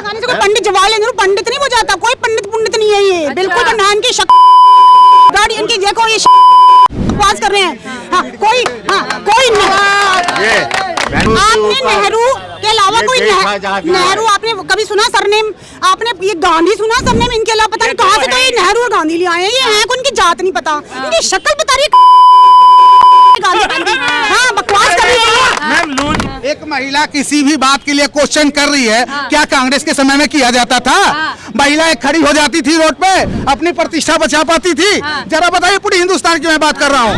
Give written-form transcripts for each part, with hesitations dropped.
लगाने से कोई पंडित जवाहरलाल नेहरू पंडित नहीं हो जाता, कोई पंडित पुंडित नहीं है ये, बिल्कुल बनान की गाड़ी इनकी देखो ये बकवास कर रहे हैं। हाँ, कोई आपने नेहरू के अलावा कोई नेहरू आपने कभी सुना सरनेम? आपने ये गांधी सुना सरनेम? इनके अलावा पता नहीं कहाँ से तो ये नेहरू और गांधी ले आए हैं, ये है उनकी जात नहीं पता, इनकी शक्ल बता रही है। हाँ, बकवास कर रही है। एक महिला किसी भी बात के लिए क्वेश्चन कर रही है, क्या कांग्रेस के समय में किया जाता था? महिलाएं खड़ी हो जाती थी रोड पे, अपनी प्रतिष्ठा बचा पाती थी। जरा बताइए, पूरी हिंदुस्तान की मैं बात कर रहा हूँ,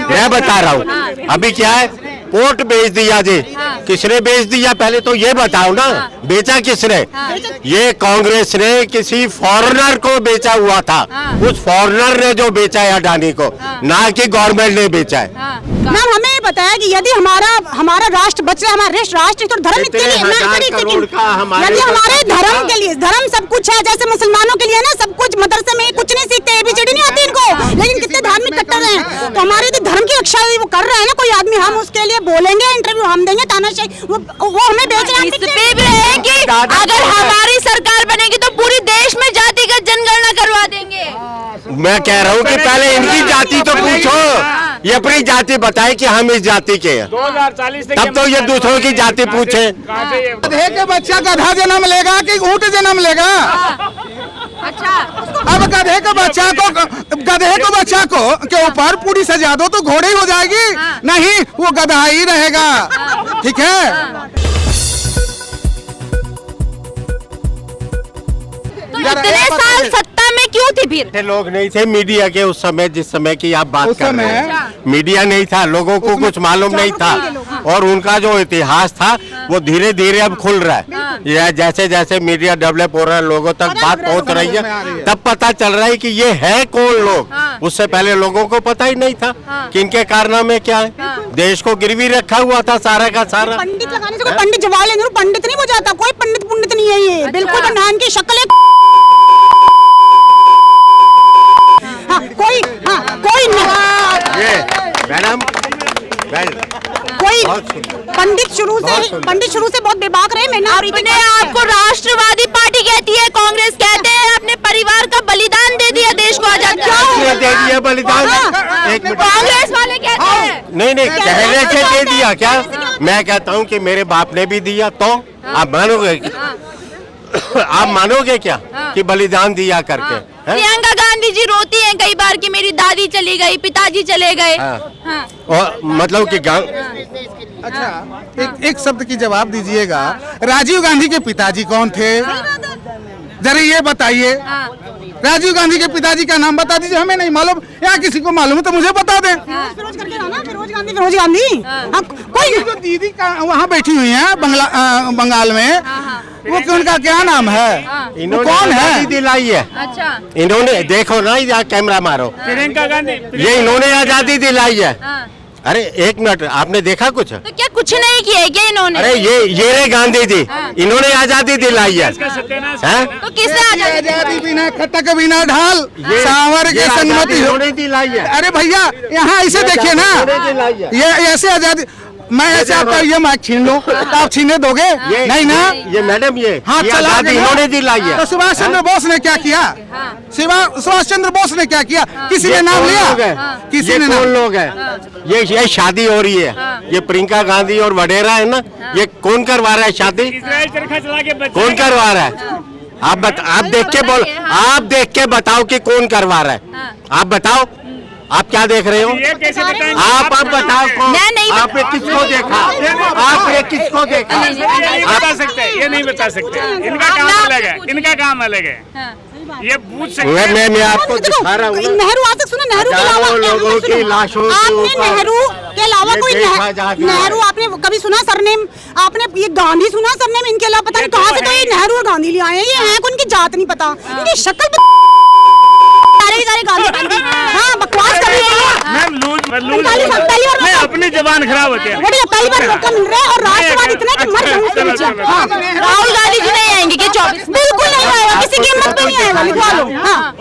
मैं बता रहा हूँ। अभी क्या है, कोर्ट बेच दिया जी, किसने बेच दिया पहले तो ये बताओ ना, बेचा किसने? ये कांग्रेस ने किसी फॉरेनर को बेचा हुआ था, उस फॉरेनर ने जो बेचा है अडानी को, ना कि गवर्नमेंट ने बेचा है। मैम हमें ये बताया कि यदि हमारा राष्ट्र बच रहा है, हमारा राष्ट्र तो धर्म के लिए, यदि हमारे धर्म के लिए, धर्म सब कुछ है, जैसे मुसलमानों के लिए ना सब कुछ, मदरसे में कुछ नहीं सीखते, एबीसीडी नहीं आती इनको, लेकिन कितने धार्मिक कट्टर हैं। तो हमारे यदि धर्म की रक्षा वो कर रहा है ना कोई आदमी, हम उसके लिए बोलेंगे, इंटरव्यू हम देंगे, तानाशाही वो हमें बेच रहे हैं कि अगर हमारी सरकार बनेगी तो पूरी देश में जातिगत जनगणना करवा देंगे। मैं कह रहा हूँ कि पहले इनकी जाति तो पूछो, ये अपनी जाति बताए कि हम इस जाति के हैं, 2040 तब तो ये दूसरों की जाति पूछे। गधे के बच्चा गधा जन्म लेगा कि ऊंट जन्म लेगा? अच्छा, अब गधे के बच्चा को के ऊपर पूरी सजा दो तो घोड़े ही हो जाएगी? नहीं, वो गधा ही रहेगा। ठीक है, तो इतने साल सत्ता में क्यों थी फिर? लोग नहीं थे मीडिया के उस समय, जिस समय की आप बात कर रहे हैं, मीडिया नहीं था, लोगों को कुछ मालूम नहीं था, और उनका जो इतिहास था वो धीरे धीरे अब खुल रहा है। यह जैसे जैसे मीडिया डेवलप हो रहा है, लोगों तक बात पहुंच रही है, तब पता चल रहा है कि ये है कौन लोग। उससे पहले लोगों को पता ही नहीं था कि इनके कारनामे क्या है। देश को गिरवी रखा हुआ था सारा का सारा। पंडित लगाने से कोई पंडित जवाहरलाल नेहरू पंडित नहीं हो जाता, कोई पंडित पुंडित नहीं है ये, बिल्कुल बनान की शक्ल है। मैडम कोई पंडित शुरू से बहुत बेबाक रहे। मैंने अपने आप को राष्ट्रवादी पार्टी कहती है, कांग्रेस कहते हैं अपने परिवार का बलिदान दे दिया देश को आजाद। दे दिया बलिदान? एक मिनट, कांग्रेस वाले कहते हैं नहीं कहने से दे दिया क्या? मैं कहता हूँ कि मेरे बाप ने भी दिया, तो आप मानोगे? आप मानोगे क्या कि बलिदान दिया करके? प्रियंका गांधी जी रोती हैं कई बार कि मेरी दादी चली गई, पिताजी चले गए। और मतलब कि अच्छा, एक शब्द की जवाब दीजिएगा, राजीव गांधी के पिताजी कौन थे? जरा ये बताइए, राजीव गांधी के पिताजी का नाम बता दीजिए, हमें नहीं मालूम, या किसी को मालूम है तो मुझे बता दें। फिरोज गांधी कोई जो दीदी का वहाँ बैठी हुई है बंगाल में, वो उनका क्या नाम है? इन्होंने कौन है? आजादी दिलाई है। अच्छा, इन्होंने, देखो ना, यहाँ कैमरा मारो, प्रियंका गांधी, ये इन्होंने आजादी दिलाई है। अरे एक मिनट, आपने देखा कुछ? तो क्या कुछ नहीं किया क्या इन्होंने? अरे ये रे गांधी जी, इन्होंने आजादी दिलाई है। तो किसने आजादी बिना खटक बिना ढाल, सांवर की संगति इन्होंने दिलाई है। अरे भैया, यहाँ ऐसे देखिए ना, ये ऐसे आजादी, मैं ऐसे आपका ये माइक छीन लूं तो आप छीने दोगे? नहीं ना। ये मैडम, ये हाथ चला के इन्होंने दिलाई है। तो सुभाष चंद्र बोस ने क्या किया? सुभाष चंद्र बोस ने क्या किया? किसी ने नाम लिया? किसी ने? कौन लोग हैं? ये शादी हो रही है, ये प्रियंका गांधी और वडेरा है ना, ये कौन करवा रहा है शादी? कौन करवा रहा है? आप देख के बताओ कि कौन करवा रहा है। आप बताओ, आप क्या देख रहे हो? आप बताओ कौन? आपने किसको देखा? आपने किसको देखा? ये नहीं बता सकते, इनका काम अलग है, ये पूछ सकते। मैं आपको दिखा रहा हूँ। नेहरू आज तक सुना, नेहरू के अलावा लोगों की लाशों के ऊपर, नेहरू के अलावा कोई नेहरू आपने कभी सुना सरनेम? आपने ये गांधी सुना सरनेम? इनके अलावा पता नहीं कहाँ से तो ये नेहरू और गांधी ले आए हैं, ये है उनकी जात नहीं पता, इनकी शक्ल सारे गांधी। हाँ, बकवास कर रही है। अपनी जबान खराब होती है। पहली बार मौका मिल रहा है और राष्ट्रवाद इतना कि मर जाऊं उसके नीचे। राहुल गांधी जी नहीं आएंगे कि 24? बिल्कुल नहीं आएगा, किसी की हिम्मत में नहीं आएगा, लिखवा लो। हाँ,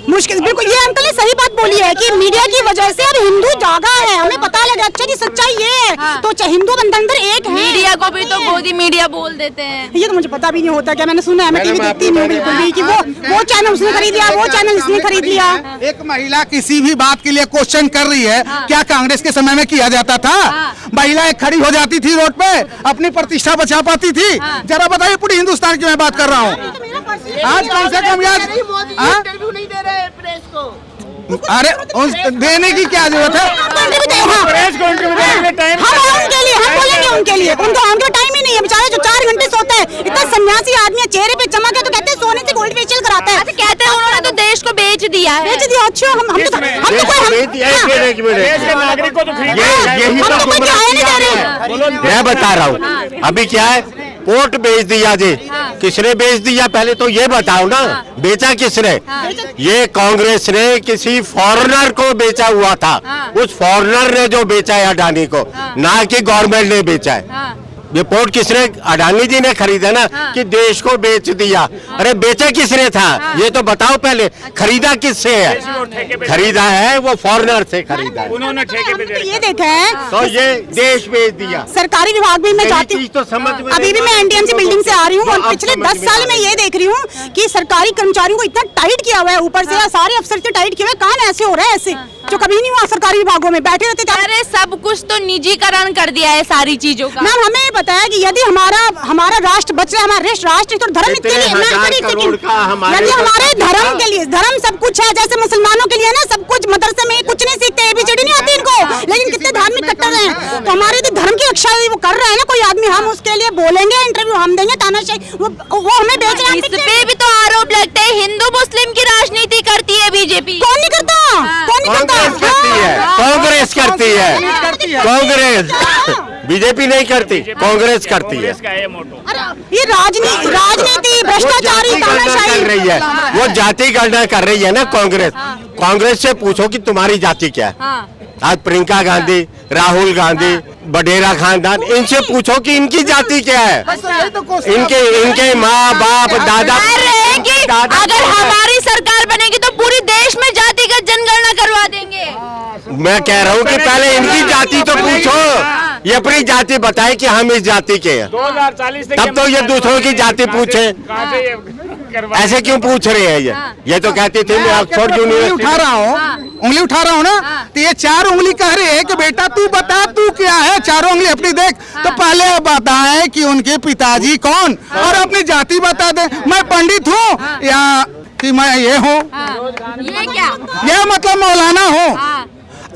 मुश्किल, बिल्कुल। ये अंकल ने सही बात बोली है कि मीडिया की वजह से अब हिंदू जागा है, हमें पता लगा। अच्छा जी, सच्चाई ये है तो हिंदू बंधन एक है। मीडिया को भी तो गोदी मीडिया बोल देते हैं। ये तो मुझे पता भी नहीं होता, क्या मैंने सुना है, मैं टीवी देखती नहीं हूँ बिल्कुल भी कि वो चैनल उसने खरीद लिया, वो चैनल इसने खरीद लिया। एक महिला किसी भी बात के लिए क्वेश्चन कर रही है, क्या कांग्रेस के समय में किया जाता था? महिला एक खड़ी हो जाती थी रोड पे, अपनी प्रतिष्ठा बचा पाती थी। जरा बताइए, पूरी हिंदुस्तान की मैं बात कर रहा हूँ। आज कम से कम इंटरव्यू नहीं दे रहे प्रेस को। अरे देने की क्या जरूरत है? प्रेस को इंटरव्यू देने के टाइम हम उनके लिए, हम बोलेंगे उनके लिए, उनका टाइम ही नहीं है। बेचारे जो 4 घंटे सोते हैं, इतना सन्यासी आदमी है, चेहरे पे चमक है तो कहते हैं सोने से गोल्ड फेशियल कराता है। कहते हैं उन्होंने तो देश को बेच दिया है। बेच दिया? अच्छा, हम तो एक मिनट देश के नागरिक को तो खरीद यही तो गुमराह किया है। मैं बता रहा हूँ, अभी क्या है, कोर्ट बेच दिया जी। किसने बेच दिया पहले तो ये बताओ ना, बेचा किसने? ये कांग्रेस ने किसी फॉरेनर को बेचा हुआ था। उस फॉरेनर ने जो बेचा है अडानी को, ना कि गवर्नमेंट ने बेचा है। ये पोर्ट किसने? अडानी जी ने खरीदा ना, कि देश को बेच दिया। अरे बेचा किसने था ये तो बताओ पहले। खरीदा किससे है? खरीदा है वो फॉरेनर से खरीदा है। उन्होंने ठेके पे दे ये देखा है तो ये देश बेच दिया। सरकारी विभाग में मैं जाती हूँ, तो समझ में अभी भी मैं एनडीएमसी बिल्डिंग से आ रही हूँ और पिछले 10 साल में ये देख रही हूँ कि सरकारी कर्मचारियों को इतना टाइट किया हुआ है, ऊपर से सारे अफसर इतने टाइट किए हुए। कान ऐसे हो रहा है ऐसे जो कभी नहीं हुआ सरकारी विभागों में, बैठे रहते थे। अरे सब कुछ तो निजीकरण कर दिया है सारी चीजों का। मैम हमें ये पता है कि यदि हमारा राष्ट्र बच रहा है, हमारा राष्ट्र तो धर्म के लिए, यदि हमारे धर्म के लिए, धर्म सब कुछ है, जैसे मुसलमानों के लिए ना सब कुछ, मदरसे में कुछ नहीं सीखते, एबीसीडी नहीं आती इनको, लेकिन कितने धार्मिक कट्टर हैं। तो हमारे यदि धर्म की रक्षा वो कर रहा है ना कोई आदमी, हम उसके लिए बोलेंगे, इंटरव्यू हम देंगे, तानाशाही वो हमें बेच रहे हैं। इस पे भी तो आरोप लगते हैं हिंदू मुस्लिम की राजनीति करती है बीजेपी। कौन नहीं करता? कौन नहीं करता? कांग्रेस करती है। कांग्रेस, बीजेपी नहीं करती, कांग्रेस करती है। इसका ये मोटो। ये राजनीति भ्रष्टाचारी कर रही है, वो जाति गणना कर रही है ना कांग्रेस। कांग्रेस से पूछो कि तुम्हारी जाति क्या है। आज प्रियंका गांधी, राहुल गांधी, बडेरा खानदान, इनसे पूछो कि इनकी जाति क्या है। इनके माँ बाप दादा। अगर हमारी सरकार बनेगी तो पूरी देश में जातिगत जनगणना करवा देंगे। मैं कह रहा हूँ कि पहले इनकी जाति तो पूछो, ये अपनी जाति बताए कि हम इस जाति के हैं, 2040 तब तो ये दूसरों की जाति पूछे। ऐसे क्यों पूछ रहे हैं? ये तो कहती थी मैं ऑक्सफोर्ड यूनिवर्सिटी उठा रहा हूँ, उंगली उठा रहा हूँ ना, तो ये 4 उंगली कह रहे हैं कि बेटा तू बता तू क्या है। 4 उंगली अपनी देख, तो पहले बताए कि उनके पिताजी कौन, और अपनी जाति बता दे। मैं पंडित हूँ या कि मैं ये हूँ, ये क्या? ये मतलब मौलाना हूँ।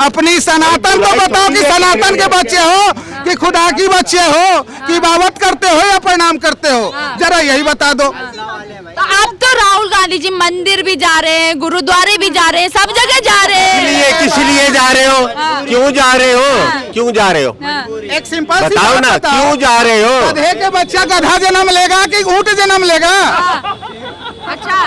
अपनी सनातन तो बताओ कि सनातन के बच्चे हो कि खुदा की बच्चे हो, कि इबादत करते हो या प्रणाम करते हो, जरा यही बता दो। तो अब तो राहुल गांधी जी मंदिर भी जा रहे हैं, गुरुद्वारे भी जा रहे हैं, सब जगह जा रहे हैं। किस लिए जा रहे हो? क्यों जा रहे हो? क्यों जा रहे हो? एक सिंपल सी बताओ बात ना, बताओ। क्यों जा रहे हो? गधे के बच्चा गधा जन्म लेगा कि ऊंट जन्म लेगा? अच्छा,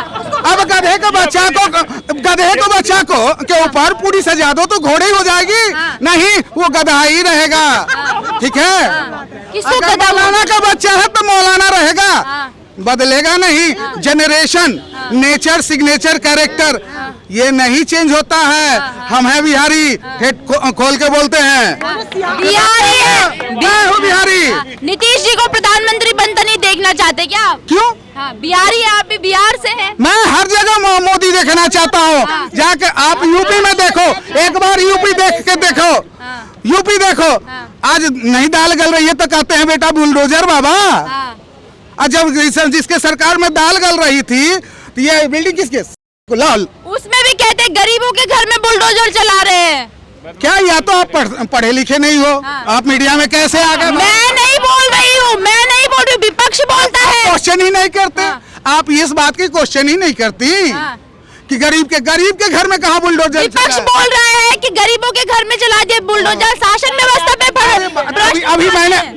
अब गधे के बच्चा को के ऊपर पूरी सजा दो तो घोड़े ही हो जाएगी। नहीं, वो गधा ही रहेगा। ठीक है, किसको अगर गधा? मौलाना का बच्चा है तो मौलाना रहेगा, बदलेगा नहीं। जनरेशन, नेचर, सिग्नेचर, कैरेक्टर ये नहीं चेंज होता है। हम है बिहारी, हेड खोल के बोलते हैं बिहारी है। मैं हूँ बिहारी। नीतीश जी को प्रधानमंत्री बनता नहीं देखना चाहते क्या आप? क्यों? हाँ, बिहारी है, आप भी बिहार से हैं। मैं हर जगह मोदी देखना चाहता हूँ। जाके आप यूपी में देखो, एक बार यूपी देख के देखो, यूपी देखो। आज नहीं दाल गल रही है तो कहते हैं बेटा बुलडोजर बाबा। और जब जिसके सरकार में दाल गल रही थी तो ये बिल्डिंग किसके? लाल। उसमें भी कहते हैं गरीबों के घर में बुलडोजर चला रहे हैं। क्या या तो आप पढ़े लिखे नहीं हो, आप मीडिया में कैसे आ गए? मैं नहीं बोल रही हूँ, मैं नहीं बोल रही हूँ, विपक्ष बोलता है। क्वेश्चन ही नहीं करते आप, इस बात की क्वेश्चन ही नहीं करती कि गरीब के घर में कहाँ बुलडोजर? विपक्ष बोल रहा है कि गरीबों के घर में चला दिए बुलडोजर, शासन व्यवस्था पे अभी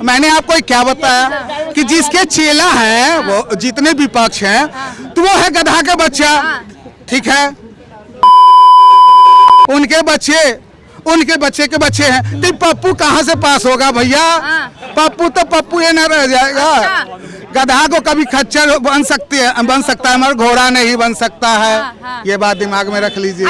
मैंने आपको क्या बताया कि जिसके चेला है वो जितने विपक्ष हैं तो वो है गधा का बच्चा। ठीक है, उनके बच्चे के बच्चे हैं तो पप्पू कहाँ से पास होगा भैया? पप्पू तो पप्पू ये न रह जाएगा। गधा को कभी खच्चर बन सकता है मगर घोड़ा नहीं बन सकता है। ये बात दिमाग में रख लीजिए।